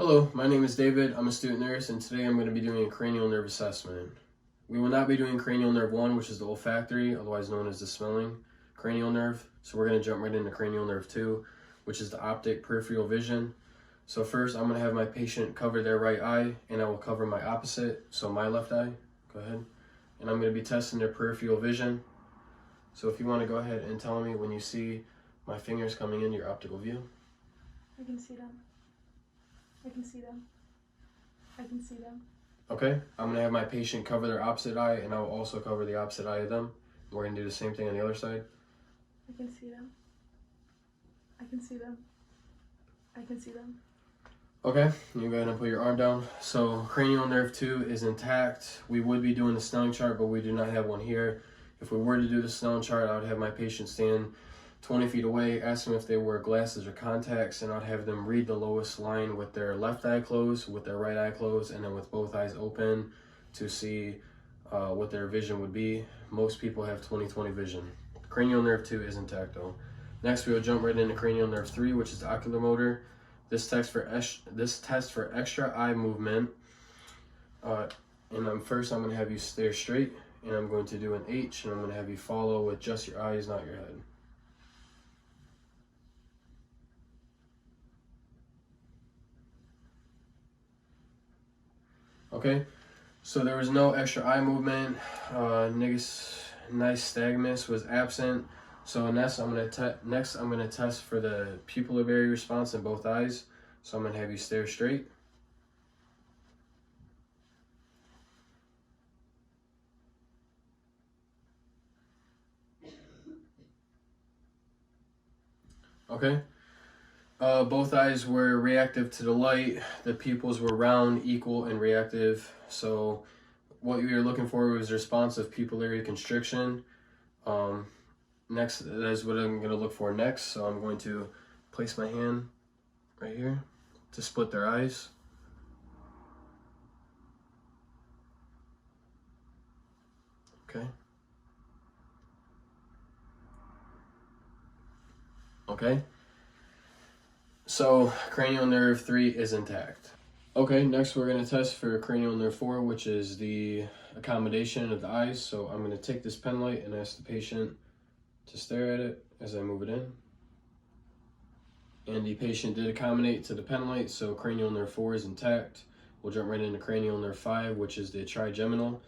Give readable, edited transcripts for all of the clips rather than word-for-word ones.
Hello, my name is David. I'm a student nurse, and today I'm going to be doing a cranial nerve assessment. We will not be doing cranial nerve 1, which is the olfactory, otherwise known as the smelling cranial nerve. So we're going to jump right into cranial nerve 2, which is the optic peripheral vision. So first, I'm going to have my patient cover their right eye, and I will cover my opposite, so my left eye. Go ahead. And I'm going to be testing their peripheral vision. So if you want to go ahead and tell me when you see my fingers coming in your optical view. I can see them. I can see them. I can see them. Okay, I'm going to have my patient cover their opposite eye, and I will also cover the opposite eye of them. We're going to do the same thing on the other side. I can see them. I can see them. I can see them. Okay, you go ahead and put your arm down. So cranial nerve 2 is intact. We would be doing the Snelling chart, but we do not have one here. If we were to do the Snelling chart, I would have my patient stand 20 feet away, ask them if they wear glasses or contacts, and I'd have them read the lowest line with their left eye closed, with their right eye closed, and then with both eyes open to see what their vision would be. Most people have 20/20 vision. Cranial nerve 2 is intact though. Next, we will jump right into cranial nerve 3, which is the ocular motor. This tests for extra eye movement. And first I'm going to have you stare straight, and I'm going to do an H, and I'm going to have you follow with just your eyes, not your head. Okay, so there was no extra eye movement. Nystagmus was absent. So next I'm gonna test for the pupillary response in both eyes. So I'm gonna have you stare straight. Okay. Both eyes were reactive to the light. The pupils were round, equal, and reactive. So what we were looking for was responsive pupillary constriction. Next, that is what I'm going to look for next. So I'm going to place my hand right here to split their eyes. Okay. Okay. So cranial nerve 3 is intact. Okay, next we're going to test for cranial nerve 4, which is the accommodation of the eyes. So I'm going to take this pen light and ask the patient to stare at it as I move it in. And the patient did accommodate to the pen light, so cranial nerve 4 is intact. We'll jump right into cranial nerve 5, which is the trigeminal.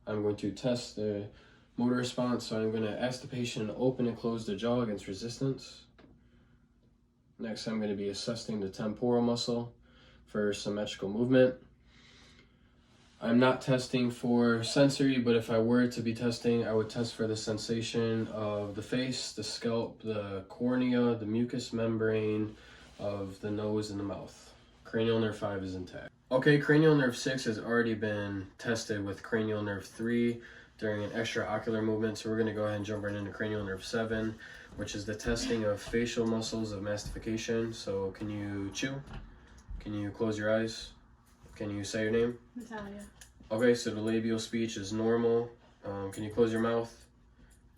I'm going to test the motor response, so I'm going to ask the patient to open and close the jaw against resistance. Next, I'm going to be assessing the temporal muscle for symmetrical movement. I'm not testing for sensory, but if I were to be testing, I would test for the sensation of the face, the scalp, the cornea, the mucous membrane of the nose and the mouth. Cranial nerve 5 is intact. Okay, cranial nerve 6 has already been tested with cranial nerve 3 during an extraocular movement, so we're going to go ahead and jump right into cranial nerve 7, which is the testing of facial muscles of mastification. So can you chew? Can you close your eyes? Can you say your name? Natalia. Okay, so the labial speech is normal. Can you close your mouth?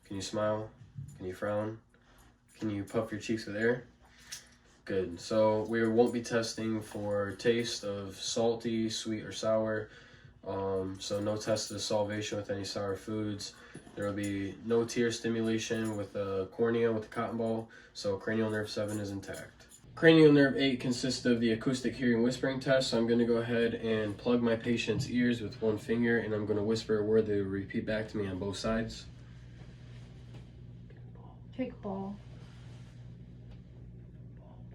Can you smile? Can you frown? Can you puff your cheeks with air? Good. So we won't be testing for taste of salty, sweet, or sour. So no test of salivation with any sour foods. There will be no tear stimulation with the cornea with the cotton ball. So cranial nerve 7 is intact. Cranial nerve 8 consists of the acoustic hearing whispering test. So I'm going to go ahead and plug my patient's ears with one finger, and I'm going to whisper a word. They will repeat back to me on both sides. Kickball.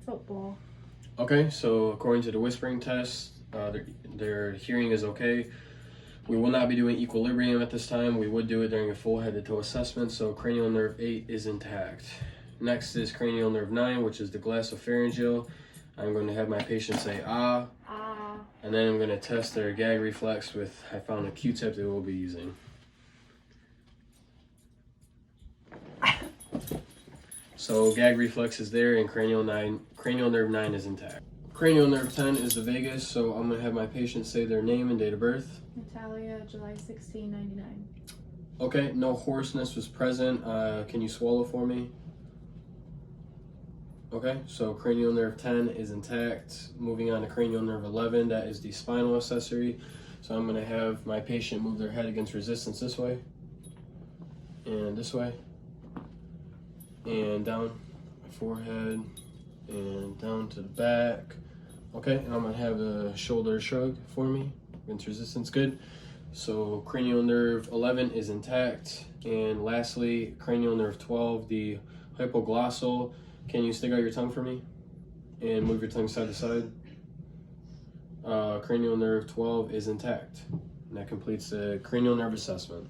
Football. Okay, so according to the whispering test, their hearing is okay. We will not be doing equilibrium at this time. We would do it during a full head-to-toe assessment, so cranial nerve 8 is intact. Next is cranial nerve 9, which is the glossopharyngeal. I'm going to have my patient say ah, and then I'm going to test their gag reflex with, I found a Q-tip they will be using. So gag reflex is there, and cranial nerve 9 is intact. Cranial nerve 10 is the vagus, so I'm going to have my patient say their name and date of birth. Natalia, July 16, 99. Okay, no hoarseness was present. Can you swallow for me? Okay, so cranial nerve 10 is intact. Moving on to cranial nerve 11, that is the spinal accessory. So I'm going to have my patient move their head against resistance this way, and this way, and down my forehead, and down to the back. Okay, and I'm going to have the shoulder shrug for me against resistance. Good. So cranial nerve 11 is intact. And lastly, cranial nerve 12, the hypoglossal. Can you stick out your tongue for me and move your tongue side to side? Cranial nerve 12 is intact. And that completes the cranial nerve assessment.